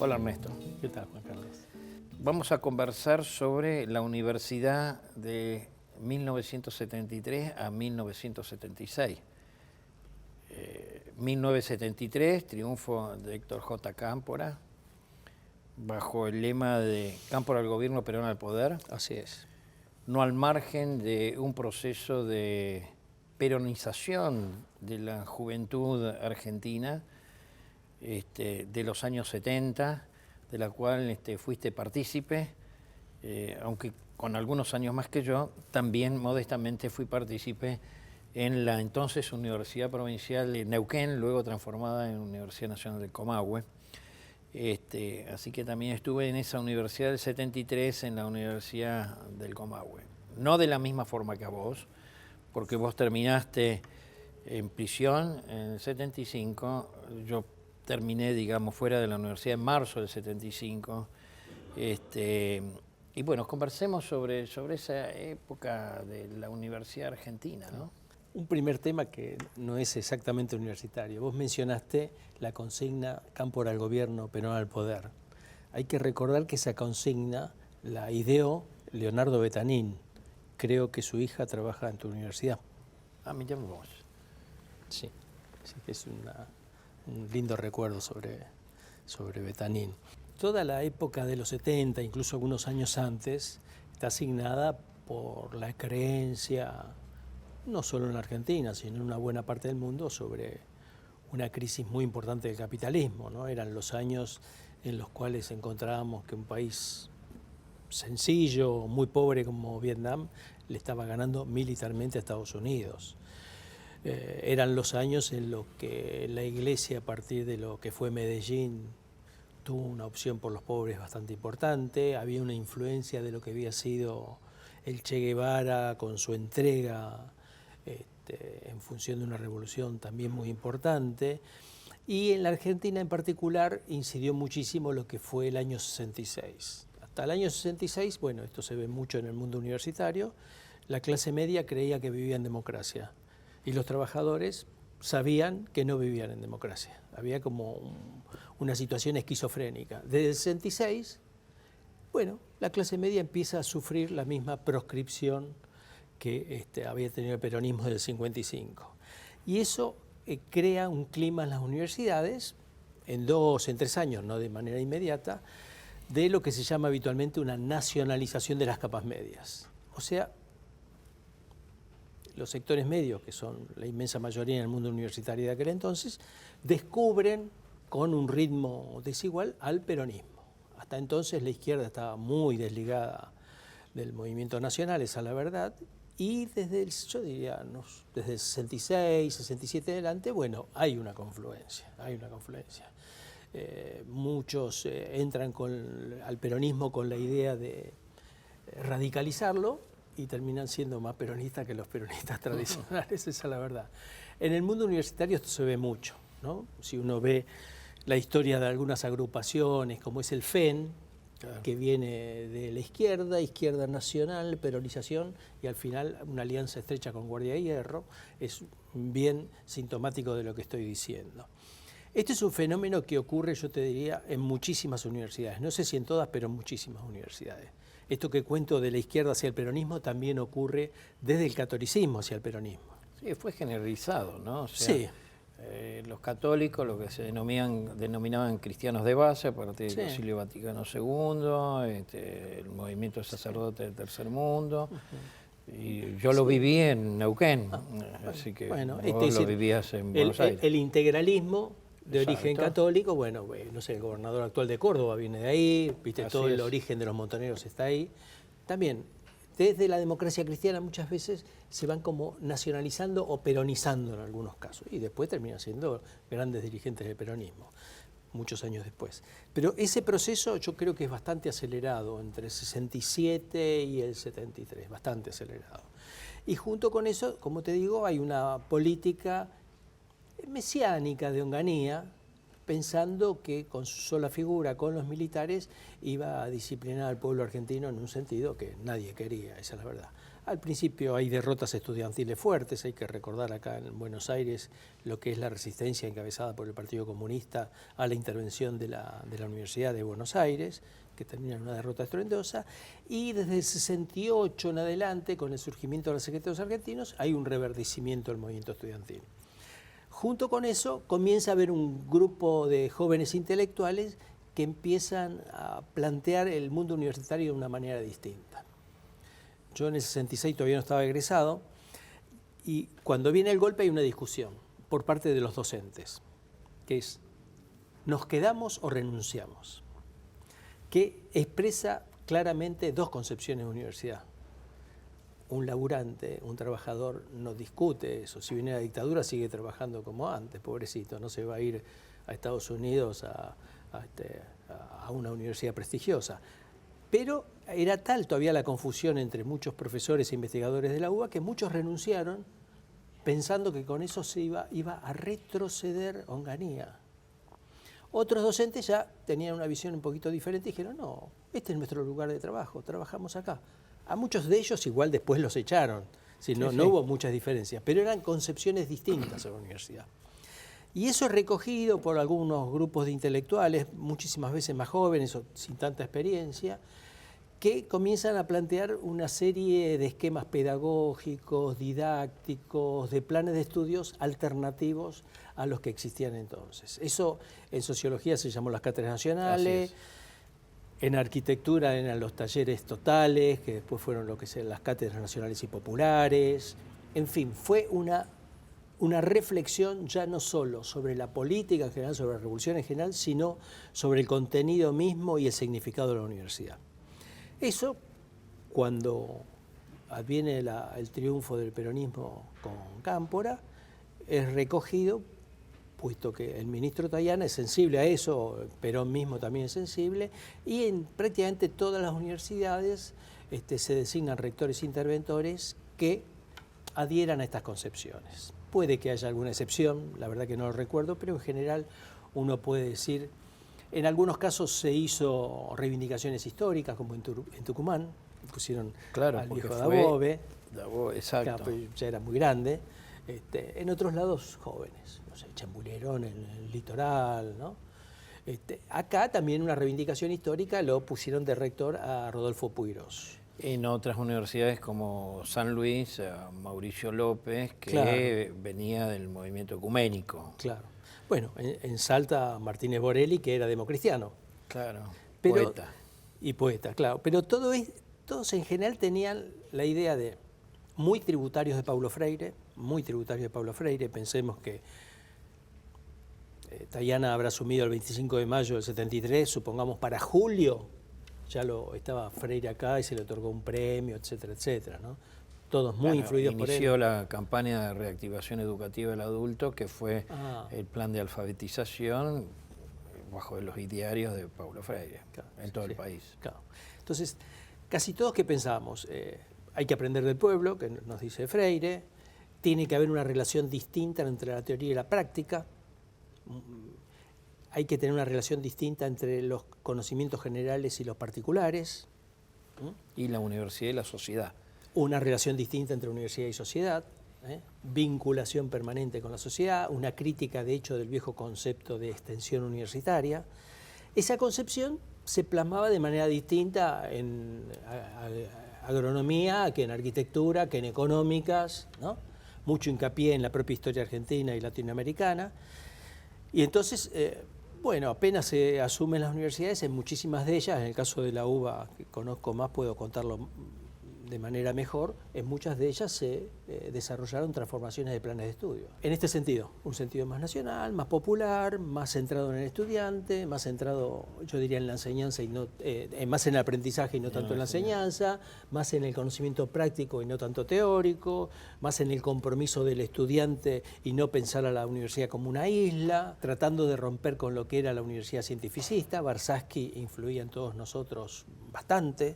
Hola Ernesto. ¿Qué tal, Juan Carlos? Vamos a conversar sobre la universidad de 1973 a 1976. 1973, triunfo de Héctor J. Cámpora, bajo el lema de Cámpora al gobierno, Perón al poder. Así es. No al margen de un proceso de peronización de la juventud argentina de los años 70, de la cual fuiste partícipe, aunque con algunos años más que yo, también modestamente fui partícipe en la entonces Universidad Provincial de Neuquén, luego transformada en Universidad Nacional del Comahue. Así que también estuve en esa universidad del 73, en la Universidad del Comahue. No de la misma forma que a vos, porque vos terminaste en prisión en el 75, yo terminé, digamos, fuera de la universidad en marzo del 75. Y bueno, conversemos sobre esa época de la universidad argentina, ¿no? Un primer tema que no es exactamente universitario. Vos mencionaste la consigna Cámpora al gobierno, Perón al poder. Hay que recordar que esa consigna la ideó Leonardo Betanín. Creo que su hija trabaja en tu universidad. Ah, mirá vos. Sí, es un lindo recuerdo sobre Betanín. Toda la época de los 70, incluso algunos años antes, está asignada por la creencia, no solo en la Argentina, sino en una buena parte del mundo, sobre una crisis muy importante del capitalismo, ¿no? Eran los años en los cuales encontrábamos que un país sencillo, muy pobre como Vietnam, le estaba ganando militarmente a Estados Unidos. Eran los años en los que la Iglesia, a partir de lo que fue Medellín, tuvo una opción por los pobres bastante importante. Había una influencia de lo que había sido el Che Guevara con su entrega en función de una revolución también muy importante. Y en la Argentina en particular incidió muchísimo lo que fue el año 66. Hasta el año 66, bueno, esto se ve mucho en el mundo universitario, la clase media creía que vivía en democracia y los trabajadores sabían que no vivían en democracia. Había como una situación esquizofrénica. Desde el 66, bueno, la clase media empieza a sufrir la misma proscripción que había tenido el peronismo del 55. Y eso crea un clima en las universidades, en 3 años, no de manera inmediata, de lo que se llama habitualmente una nacionalización de las capas medias. O sea, los sectores medios, que son la inmensa mayoría en el mundo universitario de aquel entonces, descubren con un ritmo desigual al peronismo. Hasta entonces la izquierda estaba muy desligada del movimiento nacional, esa es la verdad, y desde desde el 66, 67 adelante, bueno, hay una confluencia. Muchos entran al peronismo con la idea de radicalizarlo, y terminan siendo más peronistas que los peronistas tradicionales, esa es la verdad. En el mundo universitario esto se ve mucho, ¿no? Si uno ve la historia de algunas agrupaciones, como es el FEN, claro, que viene de la izquierda nacional, peronización, y al final una alianza estrecha con Guardia de Hierro, es bien sintomático de lo que estoy diciendo. Este es un fenómeno que ocurre, yo te diría, en muchísimas universidades, no sé si en todas, pero en muchísimas universidades. Esto que cuento de la izquierda hacia el peronismo también ocurre desde el catolicismo hacia el peronismo. Sí, fue generalizado, ¿no? O sea, sí. Los católicos, lo que se denominaban cristianos de base, a partir del Sí. Concilio Vaticano II, el movimiento de sacerdotes del Tercer Mundo. Y yo lo viví en Neuquén, así que bueno, vos lo vivías en Buenos Aires. El integralismo de Exacto. origen católico, bueno, no sé, el gobernador actual de Córdoba viene de ahí, viste, Así todo el es. origen de los montoneros está ahí. También, desde la democracia cristiana muchas veces se van como nacionalizando o peronizando en algunos casos, y después terminan siendo grandes dirigentes del peronismo, muchos años después. Pero ese proceso yo creo que es bastante acelerado, entre el 67 y el 73, bastante acelerado. Y junto con eso, como te digo, hay una política mesiánica de Onganía, pensando que con su sola figura, con los militares, iba a disciplinar al pueblo argentino en un sentido que nadie quería, esa es la verdad. Al principio hay derrotas estudiantiles fuertes, hay que recordar acá en Buenos Aires lo que es la resistencia encabezada por el Partido Comunista a la intervención de la Universidad de Buenos Aires, que termina en una derrota estruendosa, y desde el 68 en adelante, con el surgimiento de los secretarios argentinos, hay un reverdecimiento del movimiento estudiantil. Junto con eso comienza a haber un grupo de jóvenes intelectuales que empiezan a plantear el mundo universitario de una manera distinta. Yo en el 66 todavía no estaba egresado y cuando viene el golpe hay una discusión por parte de los docentes, que es, ¿nos quedamos o renunciamos? Que expresa claramente dos concepciones de universidad. Un laburante, un trabajador no discute eso. Si viene la dictadura sigue trabajando como antes, pobrecito, no se va a ir a Estados Unidos a una universidad prestigiosa. Pero era tal todavía la confusión entre muchos profesores e investigadores de la UBA que muchos renunciaron pensando que con eso se iba a retroceder Onganía. Otros docentes ya tenían una visión un poquito diferente y dijeron, no, este es nuestro lugar de trabajo, trabajamos acá. A muchos de ellos igual después los echaron, no hubo muchas diferencias, pero eran concepciones distintas a la universidad. Y eso es recogido por algunos grupos de intelectuales, muchísimas veces más jóvenes o sin tanta experiencia, que comienzan a plantear una serie de esquemas pedagógicos, didácticos, de planes de estudios alternativos a los que existían entonces. Eso en sociología se llamó las cátedras nacionales, en arquitectura eran los talleres totales, que después fueron lo que sean las cátedras nacionales y populares. En fin, fue una reflexión ya no solo sobre la política en general, sobre la revolución en general, sino sobre el contenido mismo y el significado de la universidad. Eso, cuando adviene el triunfo del peronismo con Cámpora, es recogido, puesto que el ministro Tayana es sensible a eso, Perón mismo también es sensible, y en prácticamente todas las universidades se designan rectores interventores que adhieran a estas concepciones. Puede que haya alguna excepción, la verdad que no lo recuerdo, pero en general uno puede decir, en algunos casos se hizo reivindicaciones históricas, como en Tucumán, pusieron al viejo Dabove, exacto. Ya era muy grande, en otros lados jóvenes, no sé, Chambulerón en el litoral, ¿no? Acá también una reivindicación histórica lo pusieron de rector a Rodolfo Puigros. En otras universidades como San Luis, a Mauricio López, que venía del movimiento ecuménico. Claro. Bueno, en Salta Martínez Borelli, que era democristiano. Claro, poeta. Y poeta, claro. Pero todos en general tenían la idea de muy tributarios de Paulo Freire, Pensemos que Tayana habrá asumido el 25 de mayo del 73, supongamos para julio, ya estaba Freire acá y se le otorgó un premio, etcétera, etcétera, ¿no? Todos muy influidos por él. Inició la campaña de reactivación educativa del adulto, que fue el plan de alfabetización bajo los idearios de Paulo Freire, en todo el país. Claro. Entonces, casi todos que pensábamos, hay que aprender del pueblo, que nos dice Freire, tiene que haber una relación distinta entre la teoría y la práctica, hay que tener una relación distinta entre los conocimientos generales y los particulares. Y la universidad y la sociedad. Una relación distinta entre universidad y sociedad, vinculación permanente con la sociedad, una crítica de hecho del viejo concepto de extensión universitaria. Esa concepción se plasmaba de manera distinta en agronomía, que en arquitectura, que en económicas, ¿no? Mucho hincapié en la propia historia argentina y latinoamericana. Y entonces, bueno, apenas se asumen las universidades, en muchísimas de ellas, en el caso de la UBA, que conozco más, puedo contarlo de manera mejor, en muchas de ellas se desarrollaron transformaciones de planes de estudio. En este sentido, un sentido más nacional, más popular, más centrado en el estudiante, más centrado, yo diría, en la enseñanza y no, más en el aprendizaje y no tanto en la enseñanza, más en el conocimiento práctico y no tanto teórico, más en el compromiso del estudiante y no pensar a la universidad como una isla, tratando de romper con lo que era la universidad cientificista. Warshawski influía en todos nosotros bastante,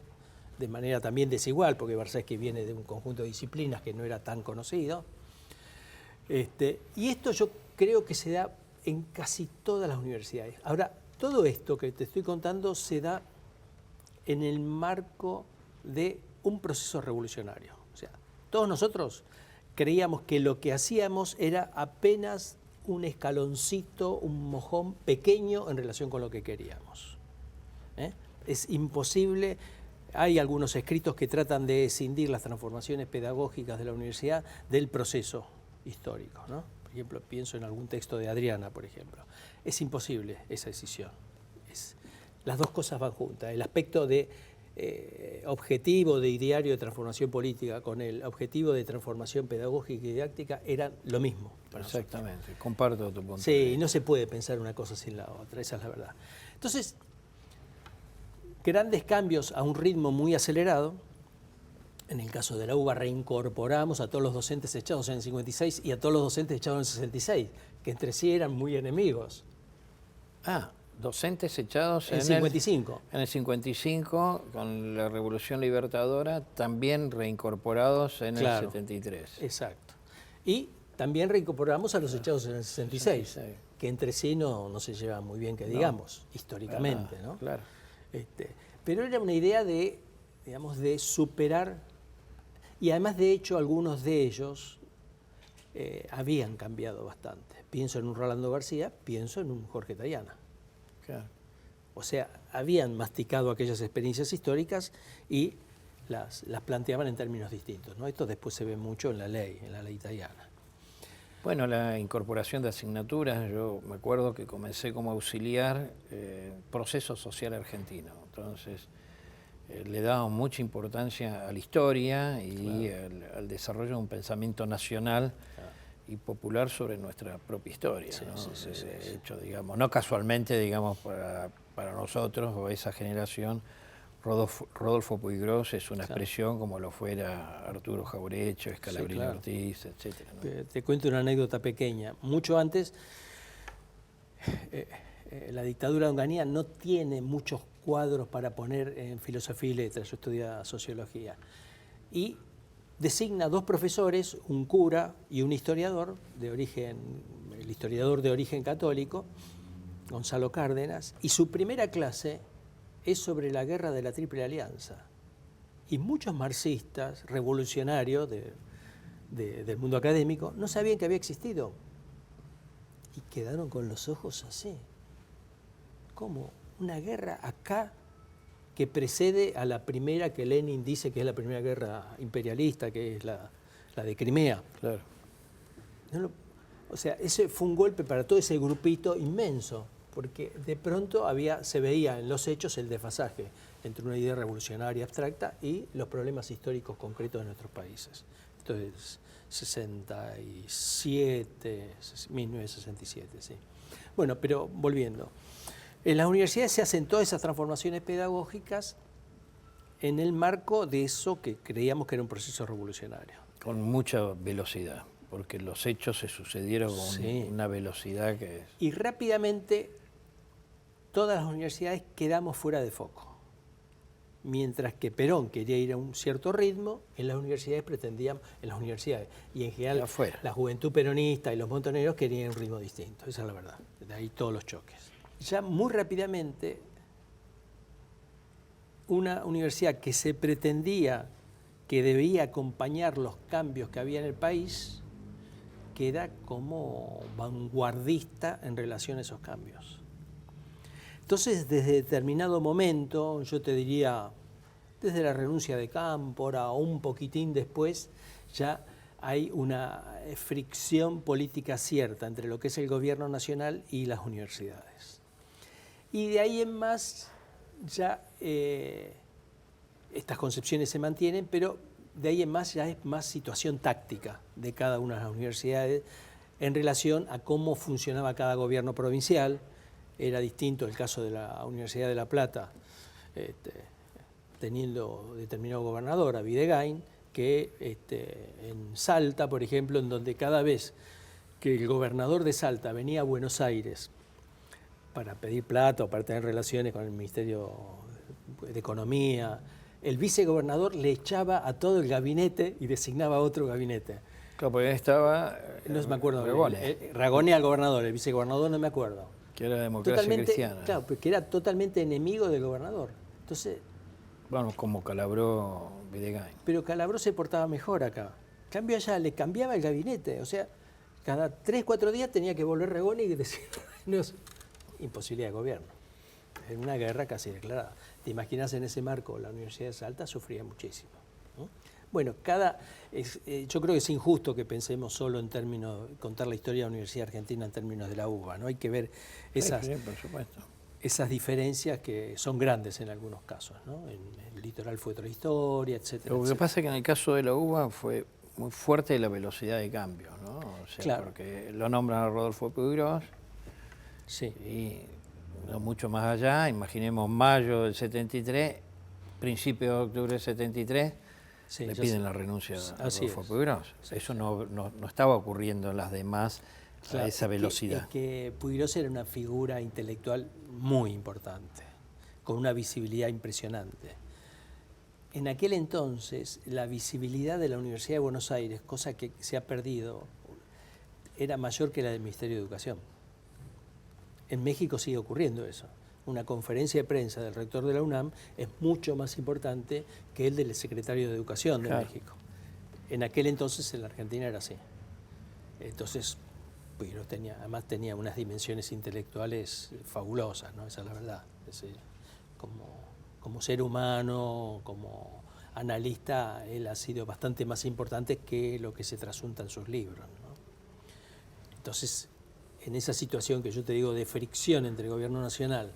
de manera también desigual, porque Warshawski viene de un conjunto de disciplinas que no era tan conocido. Y esto yo creo que se da en casi todas las universidades. Ahora, todo esto que te estoy contando se da en el marco de un proceso revolucionario. O sea, todos nosotros creíamos que lo que hacíamos era apenas un escaloncito, un mojón pequeño en relación con lo que queríamos. Es imposible. Hay algunos escritos que tratan de escindir las transformaciones pedagógicas de la universidad del proceso histórico, ¿no? Por ejemplo, pienso en algún texto de Adriana, por ejemplo. Es imposible esa decisión. Las dos cosas van juntas. El aspecto de objetivo de ideario de transformación política con el objetivo de transformación pedagógica y didáctica eran lo mismo. Exactamente, nosotros. Comparto tu punto. Sí, y no se puede pensar una cosa sin la otra, esa es la verdad. Entonces, grandes cambios a un ritmo muy acelerado. En el caso de la UBA reincorporamos a todos los docentes echados en el 56 y a todos los docentes echados en el 66, que entre sí eran muy enemigos. Docentes echados en el 55. En el 55, con la Revolución Libertadora, también reincorporados en el 73. Exacto. Y también reincorporamos a los echados en el 66, que entre sí no se llevan muy bien, que digamos, históricamente, ¿no? Claro. Pero era una idea de, digamos, de superar, y además de hecho algunos de ellos habían cambiado bastante. Pienso en un Rolando García, pienso en un Jorge Tayana. Claro. O sea, habían masticado aquellas experiencias históricas y las planteaban en términos distintos, ¿no? Esto después se ve mucho en la ley Tayana. Bueno, la incorporación de asignaturas, yo me acuerdo que comencé como auxiliar proceso social argentino. Entonces, le daba mucha importancia a la historia y al desarrollo de un pensamiento nacional y popular sobre nuestra propia historia, ¿no? De hecho, digamos, no casualmente, digamos, para nosotros o esa generación, Rodolfo Puiggrós es una expresión como lo fuera Arturo Jaureche, Scalabrini Ortiz, etcétera, ¿no? Te cuento una anécdota pequeña. Mucho antes, la dictadura de Onganía no tiene muchos cuadros para poner en filosofía y letras. Yo estudié sociología. Y designa dos profesores, un cura y un historiador de origen, el historiador de origen católico, Gonzalo Cárdenas, y su primera clase es sobre la guerra de la Triple Alianza. Y muchos marxistas, revolucionarios del mundo académico, no sabían que había existido. Y quedaron con los ojos así. ¿Cómo? Una guerra acá que precede a la primera que Lenin dice que es la primera guerra imperialista, que es la de Crimea. Claro. O sea, ese fue un golpe para todo ese grupito inmenso, porque de pronto se veía en los hechos el desfasaje entre una idea revolucionaria abstracta y los problemas históricos concretos de nuestros países. Esto es 1967, sí. Bueno, pero volviendo. En las universidades se hacen todas esas transformaciones pedagógicas en el marco de eso que creíamos que era un proceso revolucionario. Con mucha velocidad, porque los hechos se sucedieron con una velocidad que es... Y rápidamente todas las universidades quedamos fuera de foco. Mientras que Perón quería ir a un cierto ritmo, en las universidades y en general la juventud peronista y los montoneros querían un ritmo distinto, esa es la verdad, de ahí todos los choques. Ya muy rápidamente, una universidad que se pretendía que debía acompañar los cambios que había en el país, queda como vanguardista en relación a esos cambios. Entonces, desde determinado momento, yo te diría, desde la renuncia de Cámpora o un poquitín después, ya hay una fricción política cierta entre lo que es el gobierno nacional y las universidades. Y de ahí en más, ya estas concepciones se mantienen, pero de ahí en más ya es más situación táctica de cada una de las universidades en relación a cómo funcionaba cada gobierno provincial. Era distinto el caso de la Universidad de La Plata, teniendo determinado gobernador, a Videgain, que en Salta, por ejemplo, en donde cada vez que el gobernador de Salta venía a Buenos Aires para pedir plata o para tener relaciones con el Ministerio de Economía, el vicegobernador le echaba a todo el gabinete y designaba otro gabinete. Claro, porque estaba... No me acuerdo. Ragone. Ragone al gobernador, el vicegobernador no me acuerdo. Que era democracia cristiana. Claro, porque era totalmente enemigo del gobernador. Entonces, Bueno, como Calabró Videgain. Pero Calabró se portaba mejor acá. En cambio allá le cambiaba el gabinete, o sea, cada 3, 4 días tenía que volver Regoni y decir, no, es imposibilidad de gobierno. En una guerra casi declarada. ¿Te imaginas en ese marco? La Universidad de Salta sufría muchísimo, ¿no? Bueno, yo creo que es injusto que pensemos solo en términos, contar la historia de la Universidad Argentina en términos de la UBA, ¿no? Hay que ver esas, Sí, por supuesto. esas diferencias que son grandes en algunos casos, ¿no? En el litoral fue otra historia, etcétera. Lo que pasa es que en el caso de la UBA fue muy fuerte la velocidad de cambio, ¿no? O sea, claro. Porque lo nombran a Rodolfo Puigros, Sí. y no mucho más allá, imaginemos mayo del 73, principio de octubre del 73, Sí, le ya piden sé. la renuncia a Así Rodolfo es. Puigros. Eso no estaba ocurriendo en las demás Claro, a esa velocidad. Es que Puigros era una figura intelectual muy importante, con una visibilidad impresionante. En aquel entonces, la visibilidad de la Universidad de Buenos Aires, cosa que se ha perdido, era mayor que la del Ministerio de Educación. En México sigue ocurriendo eso. Una conferencia de prensa del rector de la UNAM es mucho más importante que el del secretario de Educación de México. En aquel entonces en la Argentina era así. Entonces, Puigros además tenía unas dimensiones intelectuales fabulosas, ¿no? Esa es la verdad. Es decir, como ser humano, como analista, él ha sido bastante más importante que lo que se trasunta en sus libros, ¿no? Entonces, en esa situación que yo te digo de fricción entre el gobierno nacional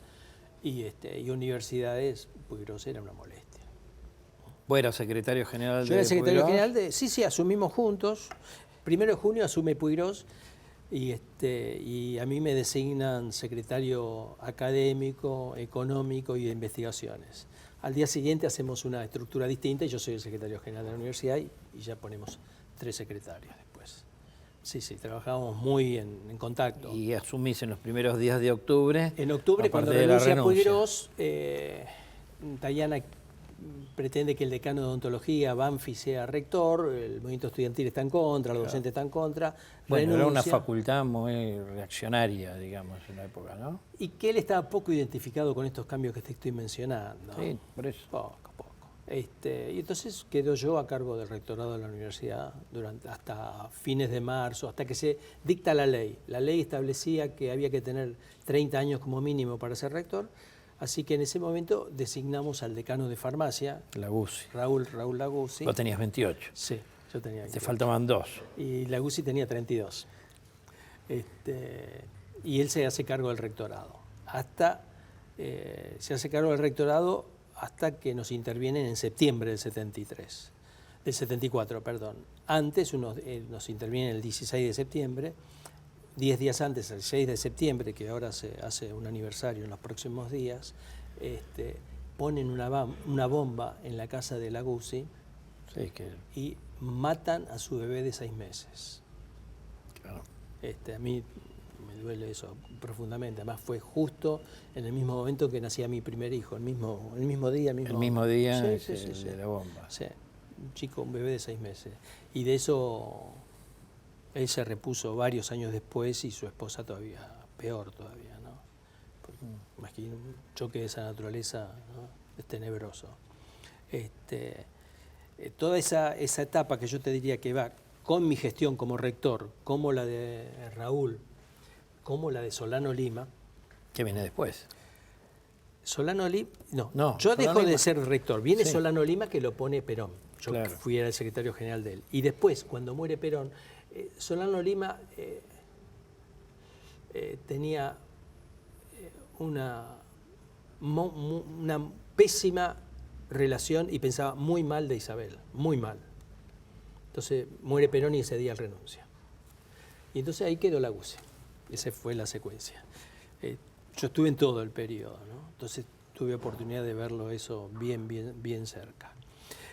y universidades, Puigros era una molestia. ¿Vos eras secretario general Yo era secretario Puigros? general sí, asumimos juntos. 1 de junio asume Puigros y a mí me designan secretario académico, económico y de investigaciones. Al día siguiente hacemos una estructura distinta y yo soy el secretario general de la universidad y ya ponemos 3 secretarios después. Sí, trabajamos muy en contacto. Y asumís en los primeros días de octubre. En octubre, cuando renuncia Puigros, Dayana pretende que el decano de odontología, Banfi, sea rector, el movimiento estudiantil está en contra, los docentes están en contra. Bueno, era una facultad muy reaccionaria, digamos, en la época, ¿no? Y que él estaba poco identificado con estos cambios que te estoy mencionando. Sí, por eso. Poco. Y entonces quedo yo a cargo del rectorado de la universidad hasta fines de marzo, hasta que se dicta la ley. La ley establecía que había que tener 30 años como mínimo para ser rector, así que en ese momento designamos al decano de farmacia, Laguzzi. Raúl Laguzzi. Vos tenías 28. Sí, yo tenía 28. Te faltaban 2. Y Laguzzi tenía 32. Y él se hace cargo del rectorado. Se hace cargo del rectorado hasta que nos intervienen en septiembre del 74, perdón. Antes nos intervienen el 16 de septiembre, 10 días antes, el 6 de septiembre, que ahora se hace un aniversario en los próximos días, ponen una bomba en la casa de Laguzzi y matan a su bebé de 6 meses. Claro. A mí me duele eso profundamente. Además fue justo en el mismo momento que nacía mi primer hijo, el mismo día. El mismo día Sí. de la bomba. Sí, un bebé de 6 meses. Y de eso él se repuso varios años después y su esposa peor todavía, ¿no? Porque, imagino, un choque de esa naturaleza, ¿no? Es tenebroso. Toda esa etapa que yo te diría que va con mi gestión como rector, como la de Raúl, como la de Solano Lima. ¿Qué viene después? Solano Lima, no, yo Solano dejo Lima. de ser rector. Viene Sí. Solano Lima que lo pone Perón. Yo Claro. fui el secretario general de él. Y después, cuando muere Perón, Solano Lima tenía una pésima relación y pensaba muy mal de Isabel, muy mal. Entonces muere Perón y ese día él renuncia. Y entonces ahí quedó Laguzzi. Esa fue la secuencia. Yo estuve en todo el periodo, ¿no? Entonces tuve oportunidad de verlo eso bien cerca.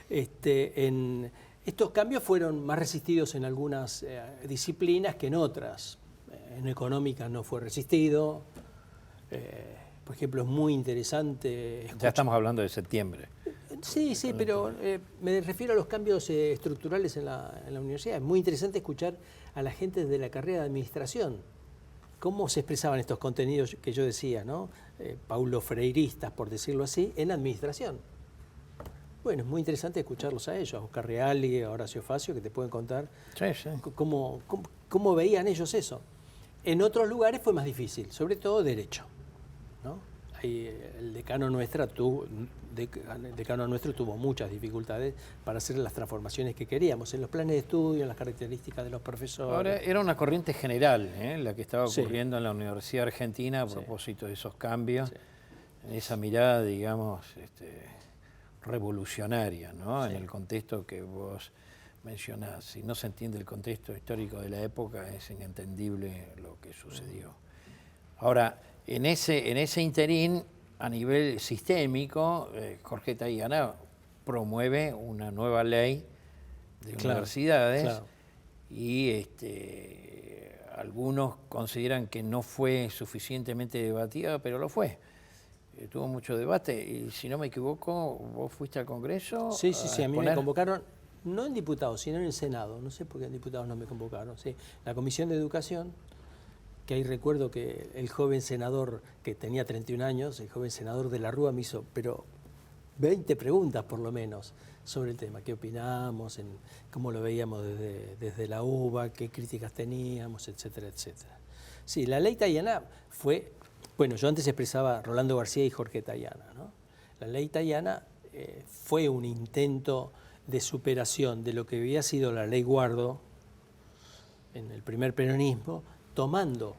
Estos cambios fueron más resistidos en algunas disciplinas que en otras. En económica no fue resistido. Por ejemplo, es muy interesante. Ya estamos hablando de septiembre. Sí, pero me refiero a los cambios estructurales en la universidad. Es muy interesante escuchar a la gente de la carrera de administración. Cómo se expresaban estos contenidos que yo decía, ¿no? Paulo Freiristas, por decirlo así, en administración. Bueno, es muy interesante escucharlos a ellos, a Oscar Reali, a Horacio Facio, que te pueden contar cómo veían ellos eso. En otros lugares fue más difícil, sobre todo derecho, ¿no? Ahí el decano nuestro tuvo muchas dificultades para hacer las transformaciones que queríamos, en los planes de estudio, en las características de los profesores. Ahora, era una corriente general, la que estaba ocurriendo en la Universidad Argentina a propósito de esos cambios, en esa mirada, digamos, revolucionaria, ¿no? En el contexto que vos mencionás. Si no se entiende el contexto histórico de la época, es inentendible lo que sucedió. Ahora, en ese interín, a nivel sistémico, Jorge Tayana promueve una nueva ley de universidades y algunos consideran que no fue suficientemente debatida, pero lo fue. Tuvo mucho debate y, si no me equivoco, vos fuiste al Congreso. Sí, a mí me convocaron, no en diputados, sino en el Senado. No sé por qué en diputados no me convocaron. Sí, la Comisión de Educación, que ahí recuerdo que el joven senador, que tenía 31 años, el joven senador de la Rúa me hizo, pero 20 preguntas por lo menos sobre el tema. ¿Qué opinamos? ¿Cómo lo veíamos desde la UBA? ¿Qué críticas teníamos? Etcétera, etcétera. Sí, la ley Tayana fue, bueno, yo antes expresaba Rolando García y Jorge Tayana, ¿no? La ley Tayana fue un intento de superación de lo que había sido la ley Guardo en el primer peronismo, tomando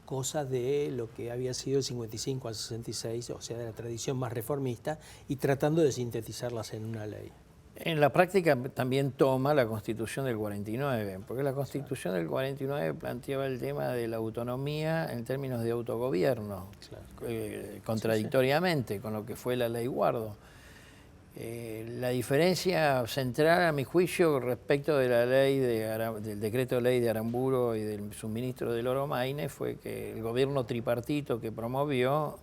cosas de lo que había sido el 55 al 66, o sea, de la tradición más reformista, y tratando de sintetizarlas en una ley. En la práctica también toma la Constitución del 49, porque la Constitución del 49 planteaba el tema de la autonomía en términos de autogobierno, contradictoriamente con lo que fue la ley Guardo. La diferencia central, a mi juicio, respecto de la ley del decreto de ley de Aramburu y del suministro del oro Maine, fue que el gobierno tripartito que promovió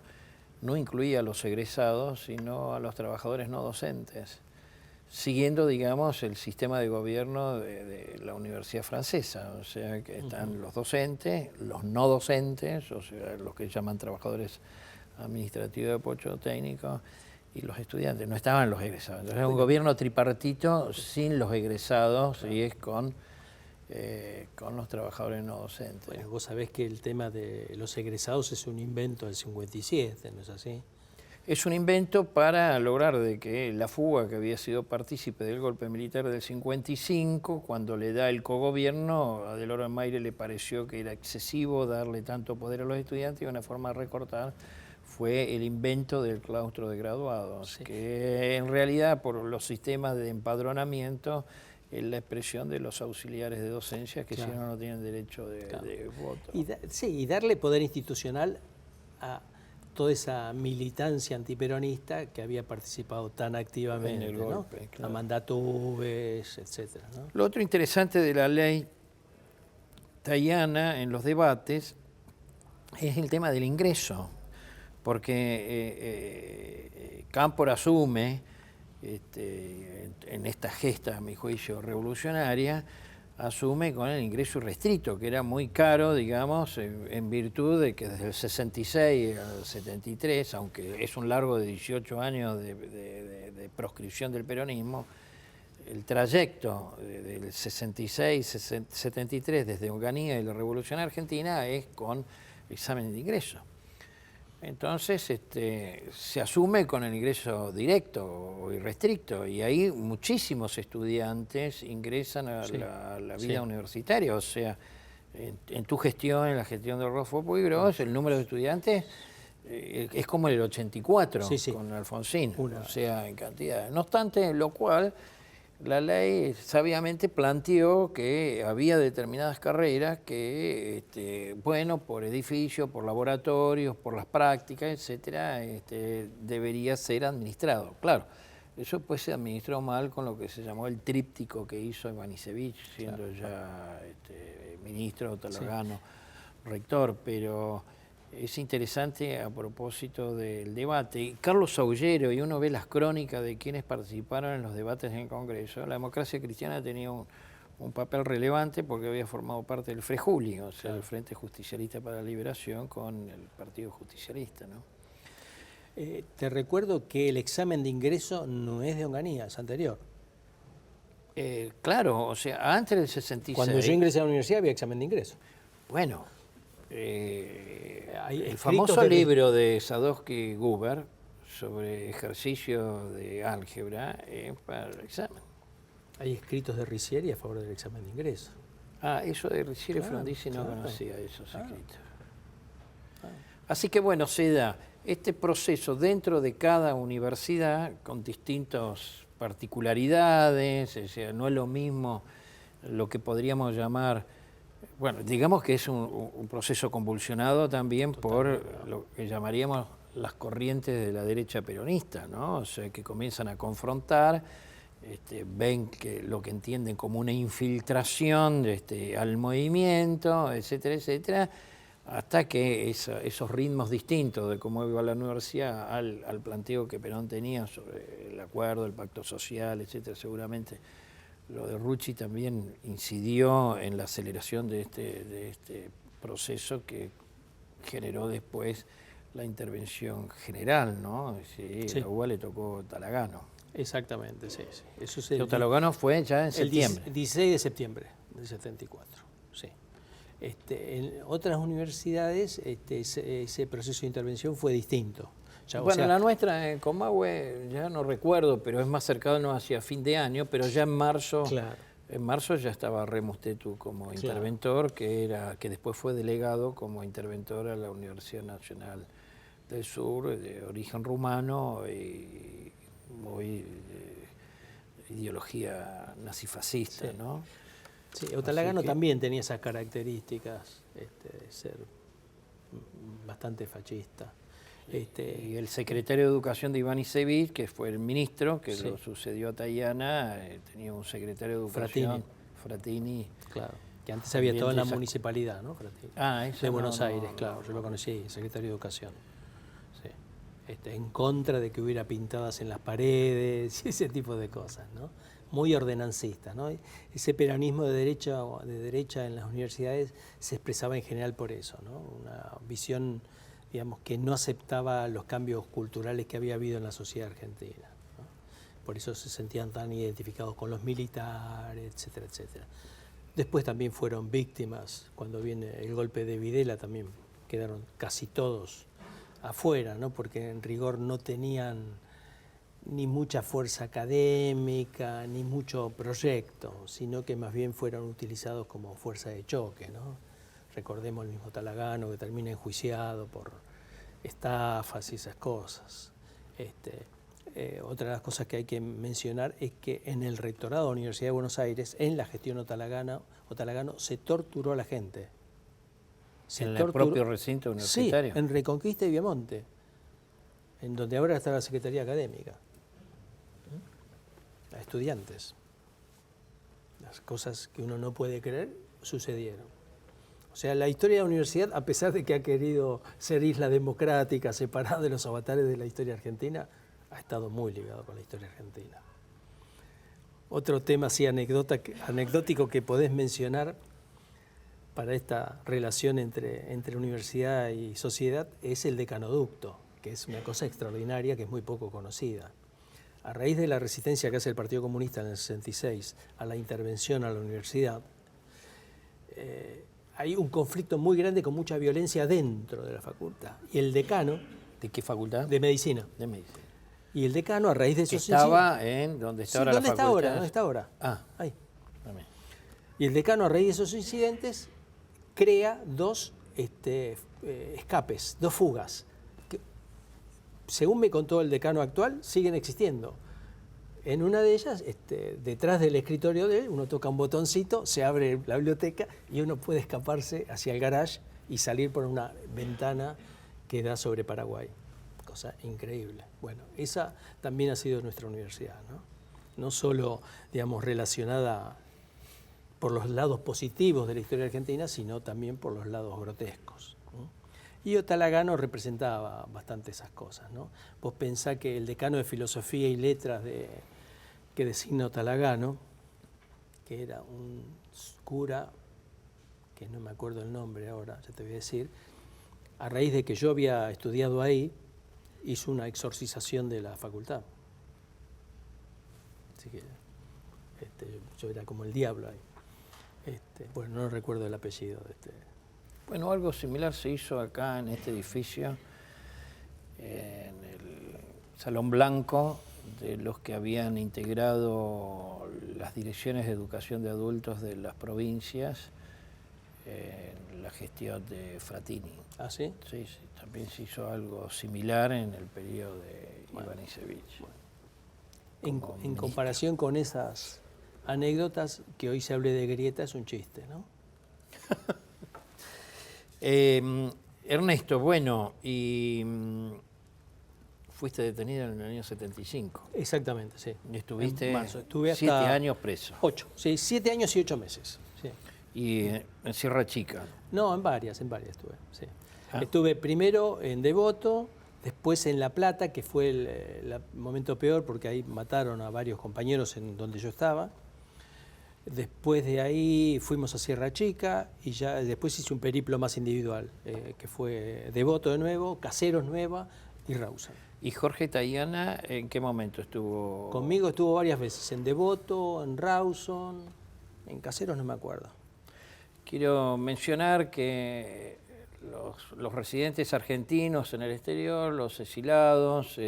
no incluía a los egresados, sino a los trabajadores no docentes, siguiendo, digamos, el sistema de gobierno de la Universidad Francesa. O sea, que están los docentes, los no docentes, o sea, los que llaman trabajadores administrativos de apoyo técnico, y los estudiantes. No estaban los egresados. Entonces, es un gobierno tripartito sin los egresados, y es con los trabajadores no docentes. Bueno, vos sabés que el tema de los egresados es un invento del 57, ¿no es así? Es un invento para lograr de que la fuga, que había sido partícipe del golpe militar del 55, cuando le da el cogobierno, a Del Oro Maire le pareció que era excesivo darle tanto poder a los estudiantes, y una forma de recortar fue el invento del claustro de graduados, que en realidad, por los sistemas de empadronamiento, es la expresión de los auxiliares de docencia, que si no tienen derecho de voto. Y darle poder institucional a toda esa militancia antiperonista que había participado tan activamente en el golpe, ¿no? A mandatubes, etcétera, ¿no? Lo otro interesante de la ley Tayana en los debates es el tema del ingreso, porque Cámpora asume, en esta gesta, a mi juicio, revolucionaria, asume con el ingreso irrestricto, que era muy caro, digamos, en virtud de que desde el 66 al 73, aunque es un largo de 18 años de proscripción del peronismo, el trayecto del 66-73 desde Onganía y la Revolución Argentina es con examen de ingreso. Entonces se asume con el ingreso directo o irrestricto, y ahí muchísimos estudiantes ingresan a la vida universitaria. O sea, en tu gestión, en la gestión de Rodolfo Puigros, el número de estudiantes es como el 84 con Alfonsín, o sea, en cantidad. No obstante, lo cual la ley sabiamente planteó que había determinadas carreras que, bueno, por edificio, por laboratorios, por las prácticas, etcétera, debería ser administrado. Claro, eso pues se administró mal con lo que se llamó el tríptico que hizo Ivanisevic, siendo ya ministro, talagano, rector, pero es interesante a propósito del debate. Carlos Saullero, y uno ve las crónicas de quienes participaron en los debates en el Congreso, la democracia cristiana tenía un papel relevante porque había formado parte del Frejuli, o sea, el Frente Justicialista para la Liberación, con el Partido Justicialista, ¿no? Te recuerdo que el examen de ingreso no es de Onganía, es anterior. Claro, o sea, antes del 66... Cuando yo ingresé a la universidad había examen de ingreso. Bueno, Hay el escritos famoso de- libro de Sadowski-Guber sobre ejercicio de álgebra para el examen. Hay escritos de Riccieri a favor del examen de ingreso. Ah, eso de Riccieri Claro, Frondizi no claro. conocía esos Claro. escritos. Así que bueno, se da este proceso dentro de cada universidad con distintas particularidades, o sea, no es lo mismo lo que podríamos llamar, bueno, digamos que es un proceso convulsionado también por lo que llamaríamos las corrientes de la derecha peronista, ¿no? O sea, que comienzan a confrontar, ven que lo que entienden como una infiltración al movimiento, etcétera, etcétera, hasta que esos ritmos distintos de cómo iba la universidad al planteo que Perón tenía sobre el acuerdo, el pacto social, etcétera, seguramente lo de Rucci también incidió en la aceleración de este proceso que generó después la intervención general, ¿no? Sí, Sí. a UBA le tocó Talagano. Exactamente, sí. Eso es Pero Talagano fue ya en septiembre. El 16 de septiembre del 74, sí. En otras universidades ese proceso de intervención fue distinto. Ya, Bueno, la nuestra en Comahue, ya no recuerdo, pero es más cercano hacia fin de año, pero ya claro. en marzo ya estaba Remustetu como interventor, que después fue delegado como interventor a la Universidad Nacional del Sur, de origen rumano y muy de ideología nazifascista, Sí. ¿no? Sí, Talagano que- también tenía esas características de ser bastante fascista. Y el secretario de Educación de Iván Isevich, que fue el ministro que Sí. lo sucedió a Tayana, tenía un secretario de Educación, Fratini. Claro, que antes había También estado en de la esa- municipalidad, ¿no? Fratini? Eso De Buenos no, Aires, no, claro, no, yo lo conocí, secretario de Educación. Sí. En contra de que hubiera pintadas en las paredes y ese tipo de cosas, ¿no? Muy ordenancista, ¿no? Ese peronismo de derecha en las universidades se expresaba en general por eso, ¿no? Una visión, digamos, que no aceptaba los cambios culturales que había habido en la sociedad argentina, ¿no? Por eso se sentían tan identificados con los militares, etcétera, etcétera. Después también fueron víctimas, cuando viene el golpe de Videla también quedaron casi todos afuera, ¿no? Porque en rigor no tenían ni mucha fuerza académica, ni mucho proyecto, sino que más bien fueron utilizados como fuerza de choque, ¿no? Recordemos el mismo Talagano que termina enjuiciado por estafas y esas cosas. Otra de las cosas que hay que mencionar es que en el rectorado de la Universidad de Buenos Aires, en la gestión Talagano, se torturó a la gente. En el propio recinto universitario. Sí, en Reconquista y Viamonte, en donde ahora está la Secretaría Académica. A estudiantes. Las cosas que uno no puede creer sucedieron. O sea, la historia de la universidad, a pesar de que ha querido ser isla democrática, separada de los avatares de la historia argentina, ha estado muy ligado con la historia argentina. Otro tema así anecdótico que podés mencionar para esta relación entre universidad y sociedad es el decanoducto, que es una cosa extraordinaria que es muy poco conocida. A raíz de la resistencia que hace el Partido Comunista en el 66 a la intervención a la universidad, hay un conflicto muy grande con mucha violencia dentro de la facultad. Y el decano... ¿De qué facultad? De medicina. De medicina. Y el decano, a raíz de eso... Estaba en donde está ahora la facultad. ¿Dónde está ahora? Ah, Ahí. también. Y el decano, a raíz de esos incidentes, crea dos escapes, dos fugas, que, según me contó el decano actual, siguen existiendo. En una de ellas, detrás del escritorio de él, uno toca un botoncito, se abre la biblioteca y uno puede escaparse hacia el garage y salir por una ventana que da sobre Paraguay. Cosa increíble. Bueno, esa también ha sido nuestra universidad, ¿no? No solo, digamos, relacionada por los lados positivos de la historia argentina, sino también por los lados grotescos, ¿no? Y Talagano representaba bastante esas cosas, ¿no? Vos pensá que el decano de Filosofía y Letras que designó Talagano, que era un cura, que no me acuerdo el nombre ahora, ya te voy a decir, a raíz de que yo había estudiado ahí, hizo una exorcización de la facultad. Así que yo era como el diablo ahí. Bueno, no recuerdo el apellido de Bueno, algo similar se hizo acá en este edificio, en el Salón Blanco, de los que habían integrado las direcciones de educación de adultos de las provincias en la gestión de Frattini. ¿Ah, sí? Sí, sí, también se hizo algo similar en el periodo de Ivanišević. En comparación con esas anécdotas, que hoy se hable de grieta es un chiste, ¿no? Ernesto, bueno, y fuiste detenido en el año 75. Exactamente, sí. Y estuviste En marzo. Estuve hasta 7 años preso. 8, sí, 7 años y 8 meses. Sí. Y en Sierra Chica. No, en varias estuve, sí. Ah. Estuve primero en Devoto, después en La Plata, que fue el momento peor porque ahí mataron a varios compañeros en donde yo estaba. Después de ahí fuimos a Sierra Chica y ya después hice un periplo más individual, que fue Devoto de nuevo, Caseros Nueva y Rawson. ¿Y Jorge Tayana en qué momento estuvo? Conmigo estuvo varias veces, en Devoto, en Rawson, en Caseros no me acuerdo. Quiero mencionar que los residentes argentinos en el exterior, los exilados,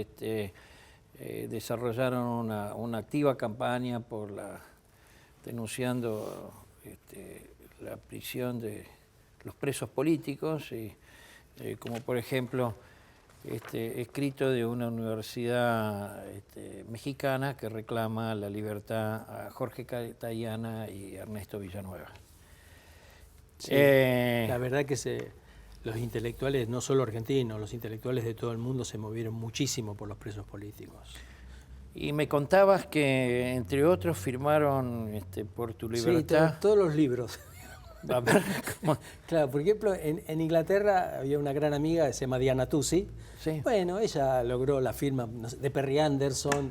desarrollaron una activa campaña por denunciando la prisión de los presos políticos, y, como por ejemplo escrito de una universidad mexicana que reclama la libertad a Jorge Tayana y Ernesto Villanueva. Sí, la verdad que los intelectuales, no solo argentinos, los intelectuales de todo el mundo se movieron muchísimo por los presos políticos. Y me contabas que, entre otros, firmaron por tu libertad. Sí, todos los libros. A ver, ¿cómo? Claro, por ejemplo, en Inglaterra había una gran amiga que se llama Diana Tusi. Sí. Bueno, ella logró la firma de Perry Anderson,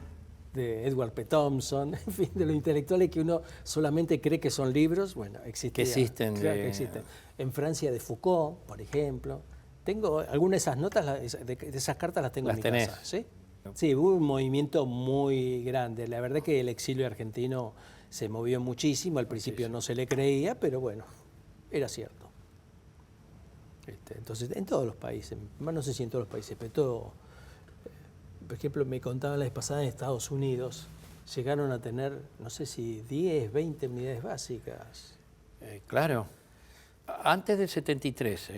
de Edward P. Thompson, en fin, de los intelectuales que uno solamente cree que son libros. Bueno, existen. Que existen. Claro que existen. En Francia, de Foucault, por ejemplo. Tengo algunas de esas notas, de esas cartas las tengo en mi casa. ¿Sí? Sí, hubo un movimiento muy grande. La verdad que el exilio argentino se movió muchísimo. Al principio no se le creía, pero bueno, era cierto. Entonces, en todos los países, no sé si en todos los países, pero todo. Por ejemplo, me contaban la vez pasada en Estados Unidos, llegaron a tener, no sé si 10, 20 unidades básicas. Claro. Antes del 73,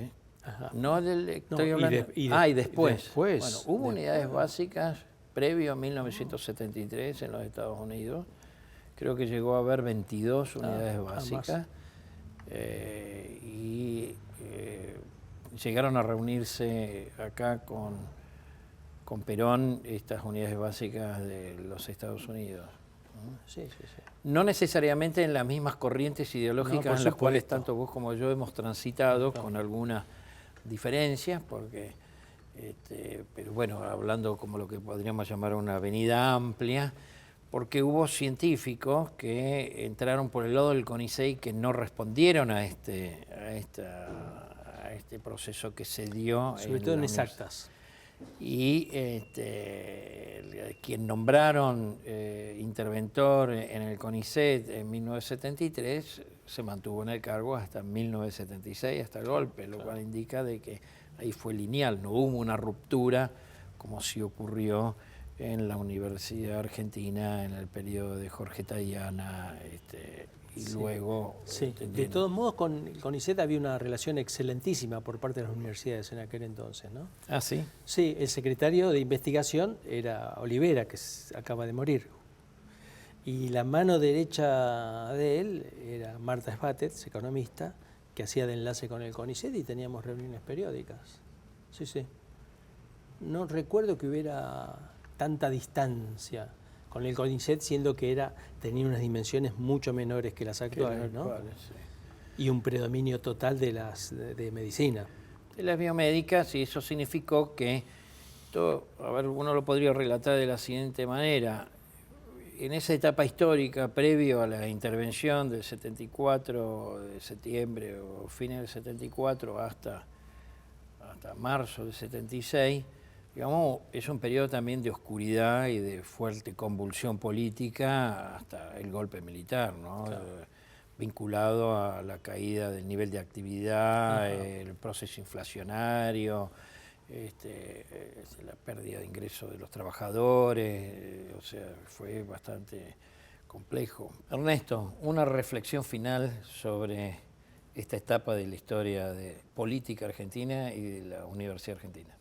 Ajá. No del... Estoy No, hablando... y después. Bueno, hubo unidades básicas previo a 1973 en los Estados Unidos. Creo que llegó a haber 22 unidades básicas. Y llegaron a reunirse acá con Perón estas unidades básicas de los Estados Unidos. Sí, sí, sí. No necesariamente en las mismas corrientes ideológicas en las cuales tanto vos como yo hemos transitado, con algunas diferencias, porque, pero bueno, hablando como lo que podríamos llamar una avenida amplia, porque hubo científicos que entraron por el lado del CONICET que no respondieron a este proceso que se dio. Sobre todo en exactas. Y quien nombraron interventor en el CONICET en 1973 se mantuvo en el cargo hasta 1976, hasta el golpe, lo cual indica de que ahí fue lineal, no hubo una ruptura como sí ocurrió en la Universidad Argentina en el periodo de Jorge Tayana y luego... Sí, de todos modos con el CONICET había una relación excelentísima por parte de las universidades en aquel entonces, ¿no? ¿Ah, sí? Sí, el secretario de investigación era Olivera, que acaba de morir. Y la mano derecha de él era Marta Spatez, economista, que hacía de enlace con el CONICET y teníamos reuniones periódicas. Sí, sí. No recuerdo que hubiera tanta distancia con el CONICET, siendo que tenía unas dimensiones mucho menores que las actuales, ¿no? Sí. Y un predominio total de medicina. De las biomédicas, y eso significó que, uno lo podría relatar de la siguiente manera. En esa etapa histórica, previo a la intervención del 74, de septiembre o fines del 74 hasta marzo del 76, Digamos, es un periodo también de oscuridad y de fuerte convulsión política hasta el golpe militar, ¿no? Claro. Vinculado a la caída del nivel de actividad, Ajá. el proceso inflacionario, la pérdida de ingresos de los trabajadores, o sea, fue bastante complejo. Ernesto, una reflexión final sobre esta etapa de la historia de política argentina y de la Universidad Argentina.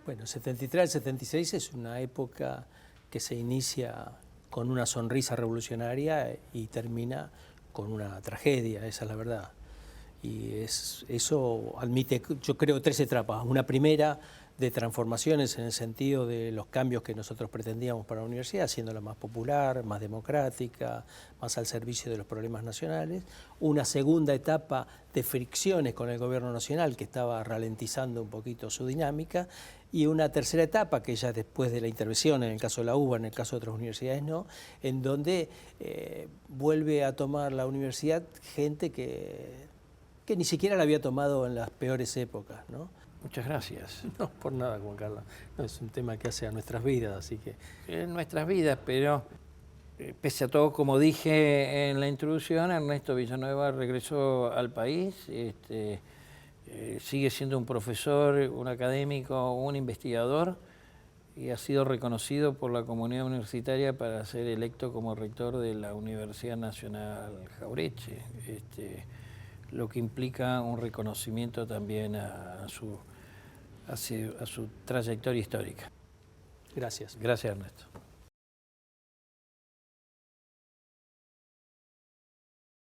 Bueno, 73 al 76 es una época que se inicia con una sonrisa revolucionaria y termina con una tragedia, esa es la verdad. Y eso admite, yo creo, tres etapas. Una primera de transformaciones en el sentido de los cambios que nosotros pretendíamos para la universidad, haciéndola más popular, más democrática, más al servicio de los problemas nacionales. Una segunda etapa de fricciones con el gobierno nacional, que estaba ralentizando un poquito su dinámica. Y una tercera etapa, que ya después de la intervención, en el caso de la UBA, en el caso de otras universidades no, en donde vuelve a tomar la universidad gente que ni siquiera la había tomado en las peores épocas, ¿no? Muchas gracias. No, por nada, Juan Carlos. No, es un tema que hace a nuestras vidas, así que... En nuestras vidas, pero pese a todo, como dije en la introducción, Ernesto Villanueva regresó al país, sigue siendo un profesor, un académico, un investigador, y ha sido reconocido por la comunidad universitaria para ser electo como rector de la Universidad Nacional Jauretche, lo que implica un reconocimiento también a su trayectoria histórica. Gracias. Gracias, Ernesto.